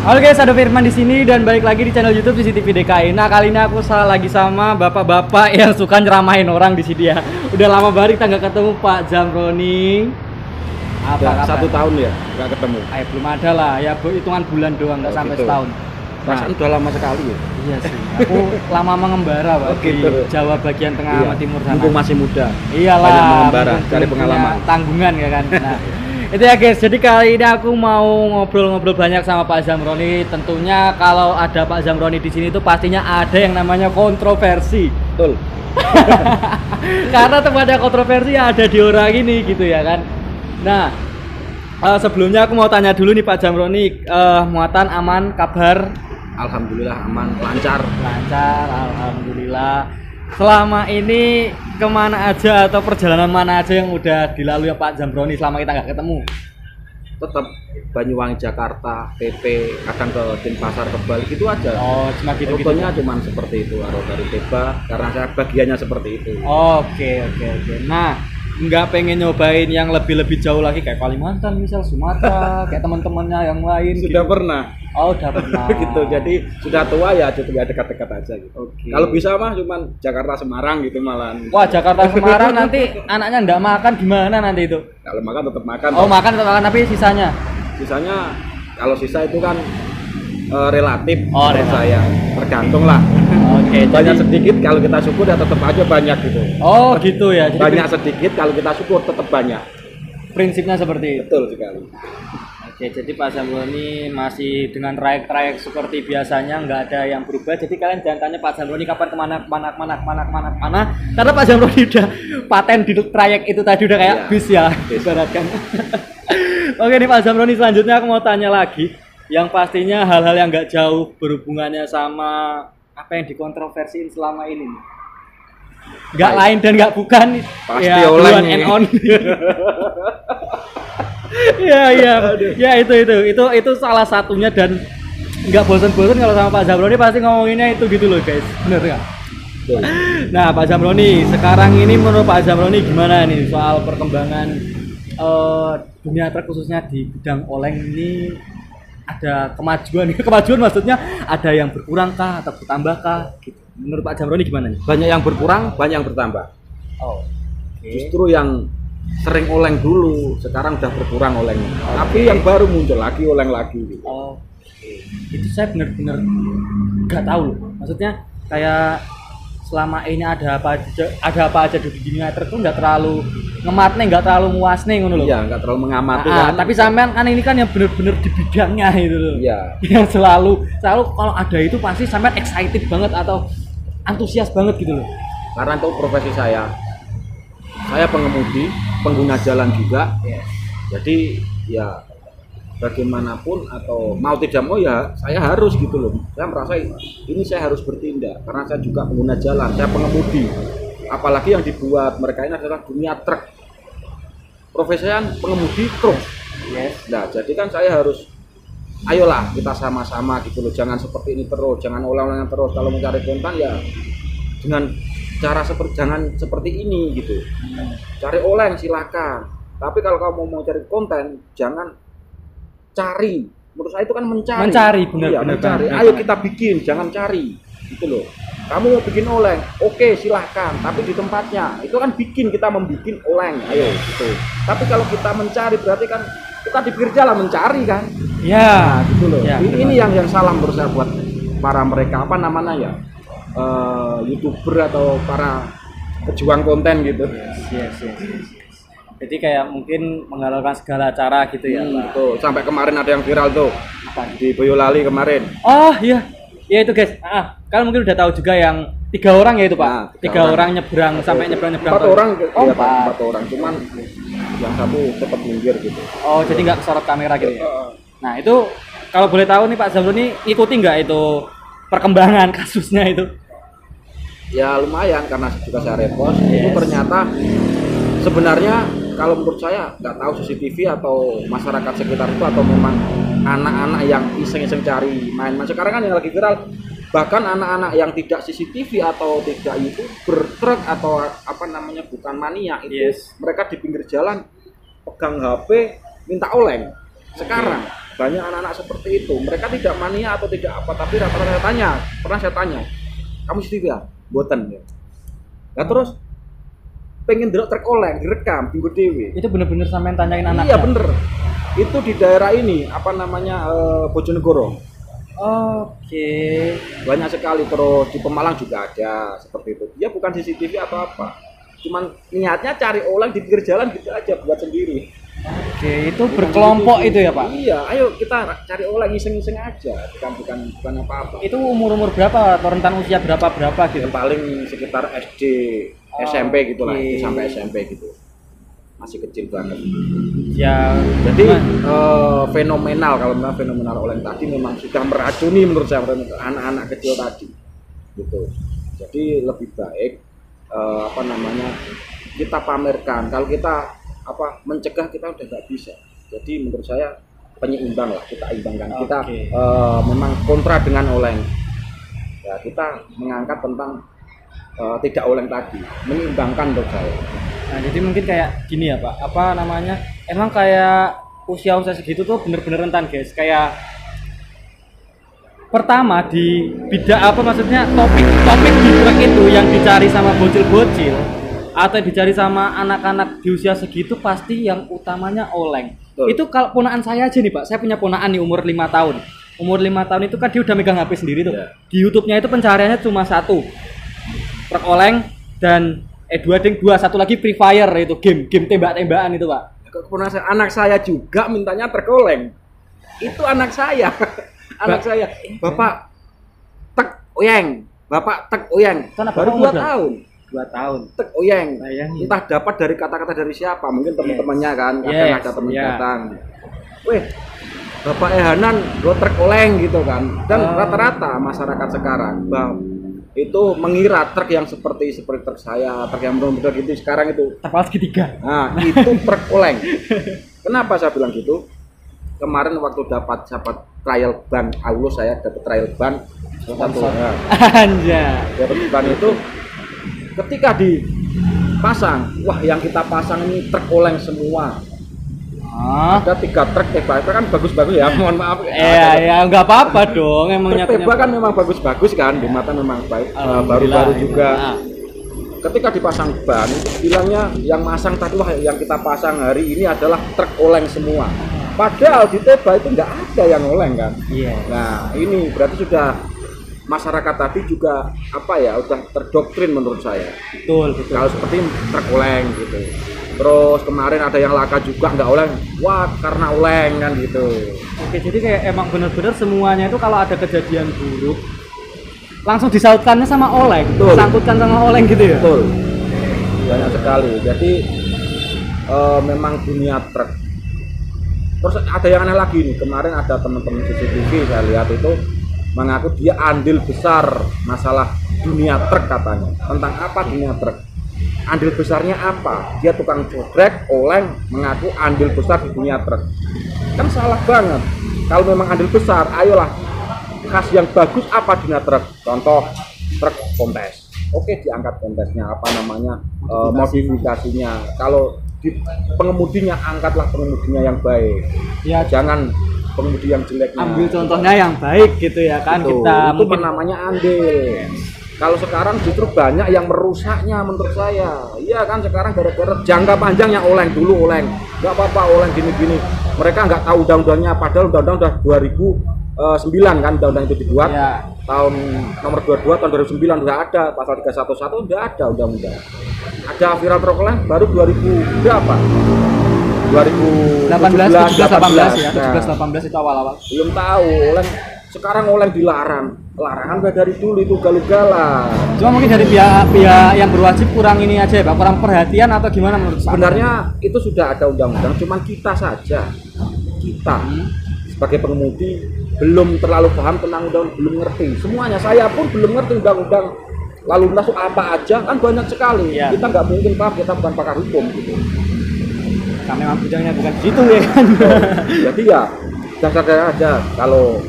Halo guys, ada Firman di sini dan balik lagi di channel YouTube CCTV DKI. Nah, kali ini aku lagi sama bapak-bapak yang suka nyeramahin orang di sini ya. Udah lama banget kita nggak ketemu Pak Zamroni. Apa kabar? 1 tahun ya nggak ketemu. Belum ada lah, ya hitungan bulan doang, nggak sampai gitu. setahun. Perasaan udah lama sekali ya. Iya sih. Aku lama mengembara Pak gitu. di Jawa bagian tengah sama timur sana. Mumpung masih muda. Iyalah. Banyak mengembara, cari pengalaman. Tanggungan ya kan. Nah, itu ya guys, jadi kali ini aku mau ngobrol-ngobrol banyak sama Pak Zamroni. Tentunya kalau ada Pak Zamroni di sini itu pastinya ada yang namanya kontroversi. Betul. Karena tempatnya kontroversi ya ada di orang ini gitu ya kan. Nah, sebelumnya aku mau tanya dulu nih Pak Zamroni, muatan aman, kabar? Alhamdulillah aman, lancar. Lancar, alhamdulillah. Selama ini kemana aja atau perjalanan mana aja yang udah dilalui Pak Zamroni selama kita nggak ketemu? Tetap Banyuwangi, Jakarta, PP, kadang ke Denpasar, ke Bali gitu aja. Oh, cuma gitu-gitu. Rutenya cuma seperti itu, Aro dari Teba, karena saya bagiannya seperti itu. Oke. Nah, nggak pengen nyobain yang lebih jauh lagi kayak Kalimantan misal, Sumatera, kayak teman-temannya yang lain? Sudah gitu. pernah. Oh, udah pernah. Gitu, jadi sudah tua ya coba dekat-dekat aja gitu. Oke. Kalau bisa mah cuman Jakarta Semarang gitu malah. Wah, Jakarta Semarang nanti anaknya nggak makan gimana nanti itu? Kalau makan tetap makan. Oh, makan tetap makan tapi sisanya? Sisanya kalau sisa itu kan relatif. Oh, relatif. Saya tergantung lah. Oke, Banyak jadi sedikit kalau kita syukur ya tetap aja banyak gitu. oh gitu ya. Jadi Banyak sedikit kalau kita syukur tetap banyak. prinsipnya seperti itu. Betul sekali. Oke, jadi Pak Zamroni masih dengan trayek-trayek seperti biasanya, nggak ada yang berubah. Jadi kalian jangan tanya Pak Zamroni kapan kemana, karena Pak Zamroni udah paten di trayek itu tadi, udah kayak bis ya, ibaratkan. Oke nih Pak Zamroni, selanjutnya aku mau tanya lagi, yang pastinya hal-hal yang nggak jauh berhubungannya sama apa yang dikontroversiin selama ini. Nggak lain dan nggak bukan, Pasti ya, oleng and on. Ya itu salah satunya dan nggak bosan-bosan kalau sama Pak Zamroni pasti ngomonginnya itu gitu loh guys, bener nggak? Nah Pak Zamroni, sekarang ini menurut Pak Zamroni gimana nih soal perkembangan dunia truk khususnya di bidang oleng ini? Ada kemajuan maksudnya ada yang berkurang kah atau bertambah kah? Gitu. Menurut Pak Zamroni gimana nih? Banyak yang berkurang, banyak yang bertambah. Oh, Justru yang sering oleng dulu, sekarang udah berkurang olengnya. Tapi yang baru muncul lagi oleng lagi. Gitu. Itu saya benar-benar nggak tahu loh. Maksudnya kayak selama ini ada apa aja di dunia truk tuh nggak terlalu ngematne, nggak terlalu muasne ngono loh. Iya, nggak terlalu mengamati kan. Tapi sampean kan ini kan yang benar-benar di bidangnya itu loh. Iya. Yang selalu kalau ada itu pasti sampean excited banget atau antusias banget gitu loh. Karena itu profesi saya pengemudi, pengguna jalan juga. Jadi ya bagaimanapun atau mau tidak mau ya saya harus gitu loh. Saya merasa ini saya harus bertindak karena saya juga pengguna jalan, saya pengemudi. Apalagi yang dibuat mereka ini adalah dunia truk. Profesi saya pengemudi truk. Nah, jadi kan saya harus ayolah kita sama-sama gitu loh. Jangan seperti ini terus, jangan ulang-ulang terus. Kalau mencari konten ya dengan cara jangan seperti ini gitu. Cari oleng silakan. Tapi kalau kamu mau cari konten, jangan cari. Menurut saya itu kan mencari. Benar. Mencari. Ayo kita bikin, jangan cari. Gitu loh. Kamu mau bikin oleng, oke silahkan. Tapi di tempatnya, itu kan kita membikin oleng. Ayo gitu. Tapi kalau kita mencari berarti kan kita di pinggir jalan mencari kan. Ya, gitu loh. Ya, ini yang salah menurut saya buat para mereka apa namanya ya. YouTuber atau para pejuang konten gitu. Yes. Jadi kayak mungkin menggalaukan segala cara gitu ya. Tuh, sampai kemarin ada yang viral tuh. Di Boyolali kemarin. Oh iya. Ya itu guys. Kalian mungkin udah tahu juga yang 3 orang ya itu Pak. Nah, 3 orang nyebrang sampai nyebrang. 4 orang. Oh, 4 orang. Cuman yang satu cepat minggir gitu. Oh, jadi nggak kesorot kamera gitu ya. Nah, itu kalau boleh tahu nih Pak Zamroni ikuti nggak itu perkembangan kasusnya itu? Ya lumayan karena juga saya repost. Itu ternyata sebenarnya kalau menurut saya nggak tahu CCTV atau masyarakat sekitar itu atau memang anak-anak yang iseng-iseng cari main-main. Sekarang kan yang lagi viral bahkan anak-anak yang tidak CCTV atau tidak YouTuber truk atau apa namanya bukan mania itu mereka di pinggir jalan pegang HP minta oleng sekarang. banyak anak-anak seperti itu. Mereka tidak mania atau tidak apa, tapi rata-rata pernah saya tanya, kamu setia? Boten ya. Nah terus pengen delok trek oleng direkam di dewe. Itu bener-bener sampean tanyain anaknya? Iya bener. Itu di daerah ini apa namanya Bojonegoro. Oke. Banyak sekali, terus di Pemalang juga ada seperti itu. Dia bukan CCTV atau apa, cuman niatnya cari oleng di pinggir jalan gitu aja, buat sendiri. Oke, itu berkelompok itu ya Pak? Iya, ayo kita cari oleng iseng-iseng aja, bukan apa-apa. Itu umur berapa atau rentan usia berapa gitu? Yang paling sekitar SD, SMP gitu lah, sampai SMP gitu. Masih kecil banget. Ya, jadi fenomenal, kalau memang fenomenal oleng tadi memang sudah meracuni menurut saya anak-anak kecil tadi gitu. Jadi lebih baik apa namanya kita pamerkan. Kalau kita mencegah kita udah nggak bisa. Jadi menurut saya penyeimbang lah, kita imbangkan. Kita memang kontra dengan oleng ya, kita mengangkat tentang tidak oleng tadi, menyeimbangkan menurut saya. Nah jadi mungkin kayak gini ya Pak, apa namanya, emang kayak usia segitu tuh bener-bener rentan guys. Kayak pertama di bidang apa maksudnya topik di truk itu yang dicari sama bocil-bocil atau dicari sama anak-anak di usia segitu pasti yang utamanya oleng. Itu kalau ponaan saya aja nih Pak, saya punya ponaan nih umur 5 tahun. Umur 5 tahun itu kan dia udah megang HP sendiri tuh. Di YouTube-nya itu pencariannya cuma satu, truk oleng dan satu lagi Free Fire, itu game tembak-tembakan itu Pak. Anak saya juga mintanya terkoleng. Itu anak saya. Anak saya. Bapak tek oyeng. Bapak tek oyeng. Baru 2 tahun. 2 tahun. Tek oyeng. Entah dapat dari kata-kata dari siapa, mungkin teman-temannya kan. Kadang ada teman datang. Weh, Bapak Ehanan lo trek oleng gitu kan. Dan rata-rata masyarakat sekarang itu mengira truk yang seperti truk saya, truk yang benar-benar gitu sekarang itu kapal segitiga. Nah, itu truk oleng. Kenapa saya bilang gitu? Kemarin waktu dapat trial ban, saya dapat trial ban satu. Anjay. Dapat ban itu ketika dipasang, wah yang kita pasang ini truk oleng semua. Ada 3 truk Teba kan bagus-bagus ya, mohon maaf. Ya nggak apa-apa dong, emangnya Teba kan memang bagus-bagus kan, di mata memang baik, baru-baru juga. Ketika dipasang ban, bilangnya yang masang tadi, wah yang kita pasang hari ini adalah truk oleng semua. Padahal di Teba itu nggak ada yang oleng kan. Nah ini berarti sudah masyarakat tadi juga udah terdoktrin menurut saya. Betul. Kalau seperti truk oleng gitu. Terus kemarin ada yang laka juga nggak oleng, wah karena oleng kan gitu. Oke, jadi kayak emang bener-bener semuanya itu kalau ada kejadian buruk langsung disautkannya sama oleng, disangkutkan sama oleng gitu ya. Betul. Banyak sekali. Jadi memang dunia truk. Terus ada yang aneh lagi nih, kemarin ada teman-teman CCTV saya lihat itu mengaku dia andil besar masalah dunia truk katanya. Tentang apa dunia truk? Andil besarnya apa? Dia tukang jodrek, oleng, mengaku andil besar di dunia truk. Kan salah banget. Kalau memang andil besar, ayolah khas yang bagus apa dunia truk? Contoh truk kontes. Oke, diangkat kontesnya, apa namanya modifikasinya. Kalau di pengemudinya, angkatlah pengemudinya yang baik. Ya, jangan pengemudi yang jeleknya. Ambil contohnya yang baik gitu ya kan. Itu mungkin namanya andil. Kalau sekarang justru banyak yang merusaknya menurut saya. Iya kan, sekarang gara-gara jangka panjang yang oleng dulu oleng. Nggak apa-apa oleng gini-gini. Mereka nggak tahu undang-undangnya, padahal undang-undang udah 2009 kan undang-undang itu dibuat. Tahun nomor 22 tahun 2009 udah ada, pasal 311 udah ada undang-undang. Ada viral truk oleng baru 2000 berapa? 2018 ya. 17 18 itu awal-awal. Belum tahu oleng. Sekarang oleng dilarang. Larangan udah dari dulu itu galugalan. Cuma mungkin dari pihak yang berwajib kurang ini aja ya Pak, kurang perhatian atau gimana menurut Pak? Sebenarnya itu sudah ada undang-undang, cuman kita saja, sebagai pengemudi belum terlalu paham tentang undang-undang, belum ngerti. Semuanya, saya pun belum ngerti undang-undang lalu lintas apa aja, kan banyak sekali. Kita nggak mungkin paham, kita bukan pakar hukum gitu. Kami memang bidangnya bukan gitu ya kan. Jadi ya dasar-dasar aja kalau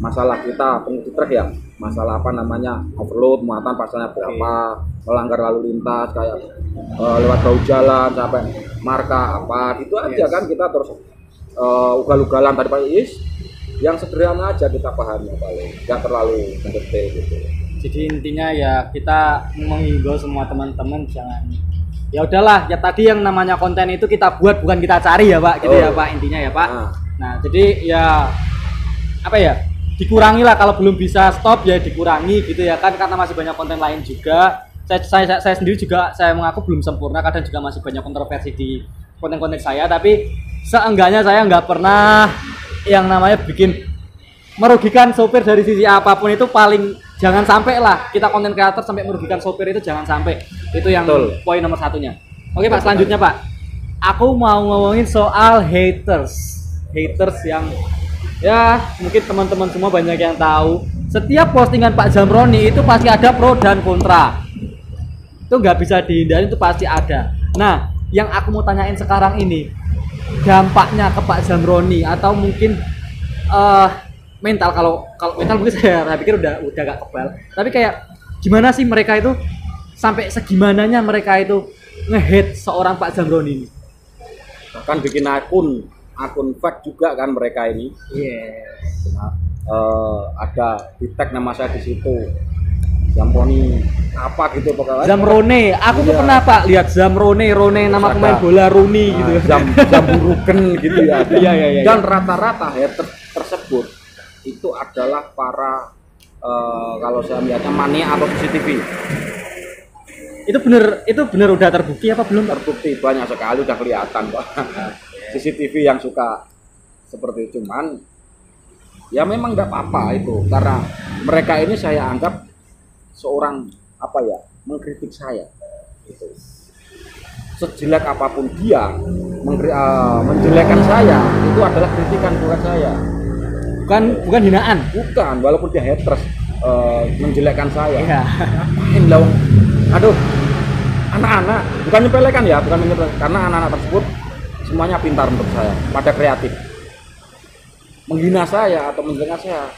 masalah kita pengemudi truk ya, masalah apa namanya overload, muatan pasalnya berapa, melanggar lalu lintas kayak lewat bahu jalan sampai marka apa itu aja kan kita terus ugal-ugalan tadi Pak Is, yang sederhana aja kita pahami paling, nggak terlalu mendetail gitu. Jadi intinya ya kita menghimbau semua teman-teman jangan, ya udahlah ya tadi yang namanya konten itu kita buat bukan kita cari ya Pak, gitu ya Pak intinya ya Pak. Nah jadi ya apa ya, dikurangi lah kalau belum bisa stop ya dikurangi gitu ya kan, karena masih banyak konten lain juga. Saya sendiri juga saya mengaku belum sempurna, kadang juga masih banyak kontroversi di konten-konten saya, tapi seenggaknya saya nggak pernah yang namanya bikin merugikan sopir dari sisi apapun. Itu paling jangan sampai lah kita konten kreator sampai merugikan sopir, itu jangan sampai. Itu yang poin nomor satunya. Oke Pak, selanjutnya Pak, aku mau ngomongin soal haters yang ya mungkin teman-teman semua banyak yang tahu, setiap postingan Pak Zamroni itu pasti ada pro dan kontra, itu nggak bisa dihindari, itu pasti ada. Nah yang aku mau tanyain sekarang ini, dampaknya ke Pak Zamroni atau mungkin mental, kalau mental mungkin saya pikir udah gak kebal, tapi kayak gimana sih mereka itu sampai segimananya mereka itu nge-hate seorang Pak Zamroni ini? Bahkan bikin akun fake juga kan mereka ini. Nah, ada di tag nama saya di situ, Zamroni apa gitu pokoknya. Zamrone, aku tuh pernah Pak lihat Zamrone, nama pemain bola Rooney gitu. Zamburuken gitu ya. Iya. Dan rata-rata hater tersebut itu adalah para kalau saya melihatnya mania atau CCTV. Itu bener udah terbukti apa belum? Terbukti, banyak sekali udah kelihatan Pak. CCTV yang suka seperti itu, cuman ya memang nggak apa-apa itu, karena mereka ini saya anggap seorang apa ya, mengkritik saya gitu. Sejelek apapun dia menjelekkan saya, itu adalah kritikan buat saya, bukan hinaan, bukan, walaupun dia haters menjelekkan saya. Ngapain dong, aduh, anak-anak bukan nyepelekan ya, bukan menyepelekan, karena anak-anak tersebut semuanya pintar menurut saya, pada kreatif. Menghina saya atau menjelekkan saya,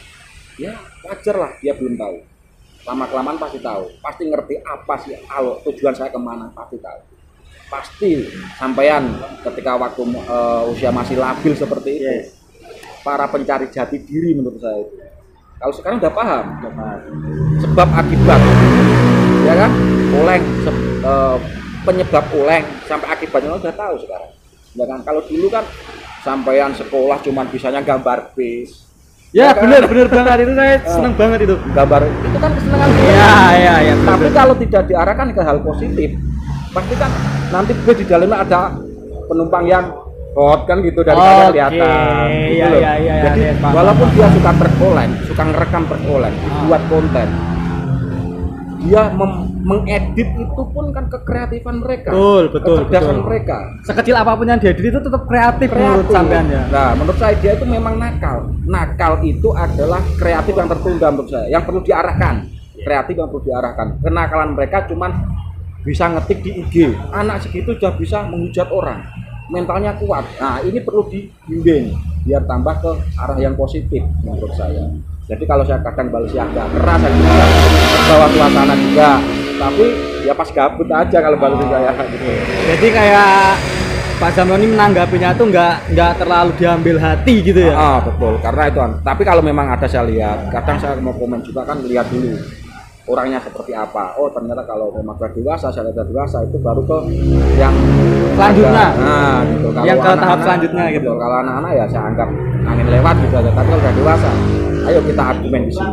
ya wajar lah, dia belum tahu. Lama-kelamaan pasti tahu, pasti ngerti apa sih kalau tujuan saya kemana, pasti tahu. Pasti sampean ketika waktu usia masih labil seperti itu, para pencari jati diri menurut saya itu. Kalau sekarang udah paham sebab akibat, ya kan? Oleng, penyebab oleng sampai akibatnya udah tahu sekarang. Ya kan? Kalau dulu kan sampean sekolah cuman bisanya gambar bis. Ya kan? bener banget, itu saya seneng banget itu. Gambar itu kan kesenangan. Iya. Tapi kalau tidak diarahkan ke hal positif, pasti kan nanti gue di dalamnya ada penumpang yang hot kan gitu dari sana kelihatan. Gitu jadi walaupun dia suka terkoleng, suka ngerekam terkoleng, buat konten, dia mengedit itu pun kan kekreatifan mereka. Betul. Mereka. Sekecil apapun yang diedit itu tetap kreatif menurut sampean ya. Nah, menurut saya dia itu memang nakal. Nakal itu adalah kreatif yang tertunda menurut saya, yang perlu diarahkan. Kreatif yang perlu diarahkan. Kenakalan mereka cuman bisa ngetik di IG. Anak segitu sudah bisa menghujat orang. Mentalnya kuat. Nah, ini perlu dibimbing biar tambah ke arah yang positif menurut saya. Jadi kalau saya kadang balas yang agak keras, saya juga terbawa suasana juga. Tapi ya pas gabut aja kalau balas saya gitu. Jadi kayak Pak Zamroni menanggapinya tuh nggak terlalu diambil hati gitu ya. Betul, karena itu. Tapi kalau memang ada saya lihat, kadang saya mau komen juga kan, lihat dulu orangnya seperti apa. Oh ternyata kalau memang sudah dewasa, saya lihat dewasa itu baru ke yang selanjutnya. Gitu. Kalau yang ke tahap selanjutnya gitu. Kalau anak-anak ya saya anggap angin lewat gitu aja. Tapi kalau sudah dewasa, ayo kita argumen di sini.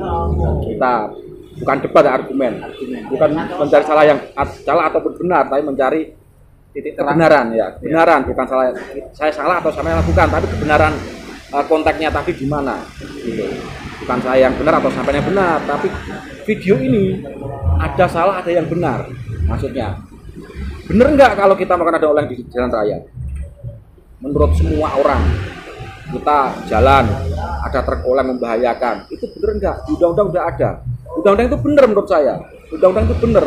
Kita bukan debat, argumen. Bukan mencari salah ataupun benar, tapi mencari titik kebenaran ya. Kebenaran, bukan salah. Saya salah atau saya lakukan, tapi kebenaran konteksnya tadi di mana gitu. Bukan saya yang benar atau sampai yang benar, tapi video ini ada salah ada yang benar. Maksudnya benar nggak kalau kita makan ada oleng di jalan raya? Menurut semua orang, kita jalan ada truk oleng membahayakan, itu benar nggak? Di undang-undang udah ada. Undang-undang itu benar menurut saya. Undang-undang itu benar.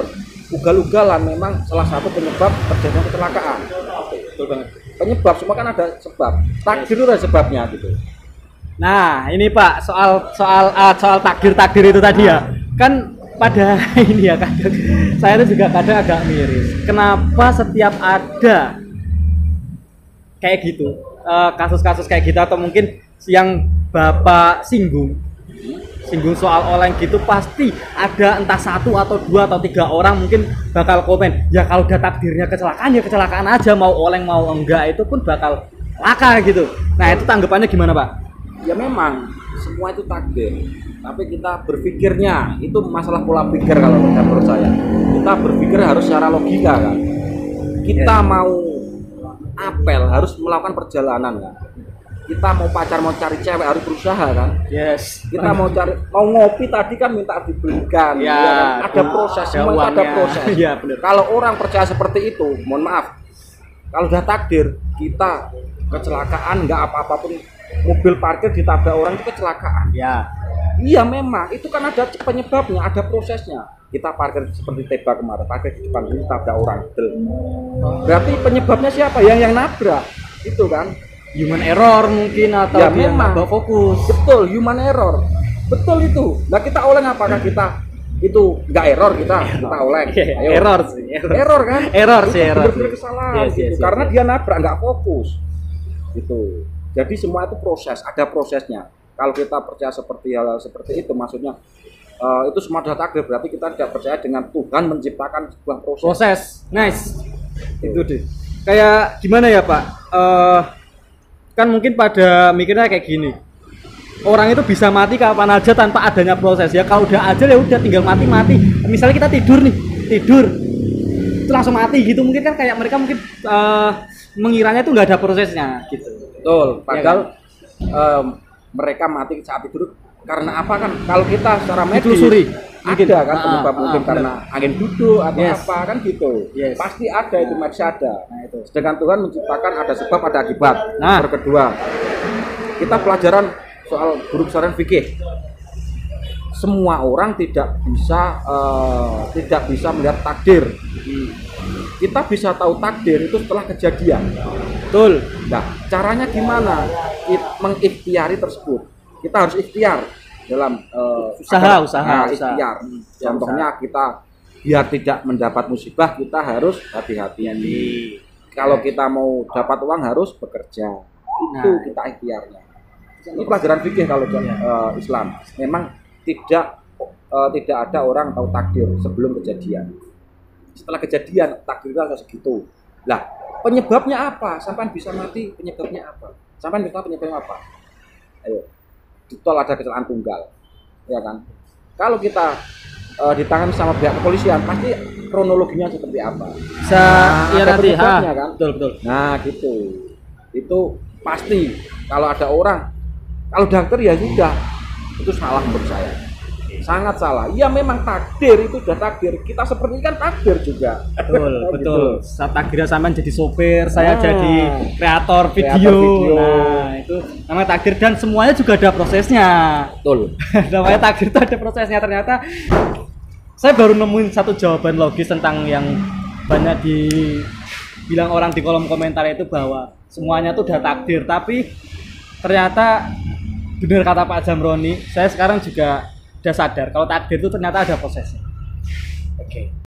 Ugal-ugalan memang salah satu penyebab terjadinya kecelakaan. Betul banget. Penyebab semua kan ada sebab. Takdir itu ada sebabnya gitu. Nah ini Pak, soal takdir itu tadi ya, kan pada ini ya kadang saya itu juga kadang agak miris. Kenapa setiap ada kayak gitu kasus-kasus kayak gitu atau mungkin yang Bapak singgung soal oleng gitu, pasti ada entah satu atau dua atau tiga orang mungkin bakal komen, ya kalau udah takdirnya kecelakaan ya kecelakaan aja, mau oleng mau enggak itu pun bakal laka gitu. Nah itu tanggapannya gimana Pak? Ya memang semua itu takdir, tapi kita berpikirnya itu masalah pola pikir. Kalau menurut saya kita berpikir harus secara logika kan. Kita mau apel harus melakukan perjalanan kan. Kita mau pacar, mau cari cewek harus berusaha kan. Yes. Kita mau ngopi tadi kan minta dibelikan. Ya, kan? Ada proses, semua itu ada proses. Ya, benar. Kalau orang percaya seperti itu, mohon maaf, kalau udah takdir kita kecelakaan nggak apa-apa pun, mobil parkir ditabrak orang itu kecelakaan. Ya. Iya memang itu kan ada penyebabnya, ada prosesnya. Kita parkir seperti Teba kemarin, parkir di depan ini tabrak orang. Berarti penyebabnya siapa? Yang nabrak itu kan. Human error mungkin atau ya, dia memang nggak fokus. Betul, human error. Betul itu. Nah kita oleng apakah kita itu nggak error, kita oleng? Ayo. Error sih. Error kan? Error sih, error. Bener-bener kesalahan gitu. Karena dia nabrak nggak fokus. Gitu. Jadi semua itu proses, ada prosesnya. Kalau kita percaya seperti hal seperti itu, maksudnya itu semua sudah takdir, berarti kita tidak percaya dengan Tuhan menciptakan sebuah proses. Nice. Itu deh. Kayak gimana ya Pak? Kan mungkin pada mikirnya kayak gini, orang itu bisa mati kapan aja tanpa adanya proses. Ya kalau udah aja ya udah tinggal mati. Misalnya kita tidur itu langsung mati gitu, mungkin kan kayak mereka mungkin mengiranya itu nggak ada prosesnya gitu. Betul, padahal ya kan? Mereka mati saat tidur karena apa kan? Kalau kita secara medis ditelusuri ada kan penyebab mungkin karena angin duduk atau apa kan gitu. Yes. Pasti ada itu, medis ada. Nah, itu. Sedangkan Tuhan menciptakan ada sebab ada akibat. Nah, yang kedua, kita pelajaran soal guru besar fikih. Semua orang tidak bisa melihat takdir. Kita bisa tahu takdir itu setelah kejadian. betul. Nah, caranya gimana? Mengikhtiari tersebut. Kita harus ikhtiar dalam usaha. ikhtiar. Contohnya kita biar tidak mendapat musibah, kita harus hati-hati. Kalau kita mau dapat uang harus bekerja. Itu kita ikhtiarnya. Ini pelajaran fikih kalau Islam. Memang tidak ada orang tahu takdir sebelum kejadian. Setelah kejadian takdirnya harus segitu. Lah, penyebabnya apa? Sampai bisa mati, penyebabnya apa? Sampai bisa penyebabnya apa? Ayo. Di tol ada kecelakaan tunggal. Ya kan? Kalau kita ditangani sama pihak kepolisian, pasti kronologinya seperti apa? Ada penyebabnya kan? Betul. Nah, gitu. Itu pasti kalau ada orang, kalau dokter ya sudah, itu salah menurut saya. Sangat salah. Ya memang takdir itu sudah takdir. Kita seperti ini kan takdir juga. Betul. Saat takdirnya sampean jadi sopir, saya jadi kreator video. Nah, itu namanya takdir dan semuanya juga ada prosesnya. Betul. Namanya takdir itu ada prosesnya. Ternyata saya baru nemuin satu jawaban logis tentang yang banyak dibilang orang di kolom komentar itu, bahwa semuanya itu udah takdir. Tapi ternyata benar kata Pak Jamroni, saya sekarang juga udah sadar kalau takdir itu ternyata ada prosesnya. Oke.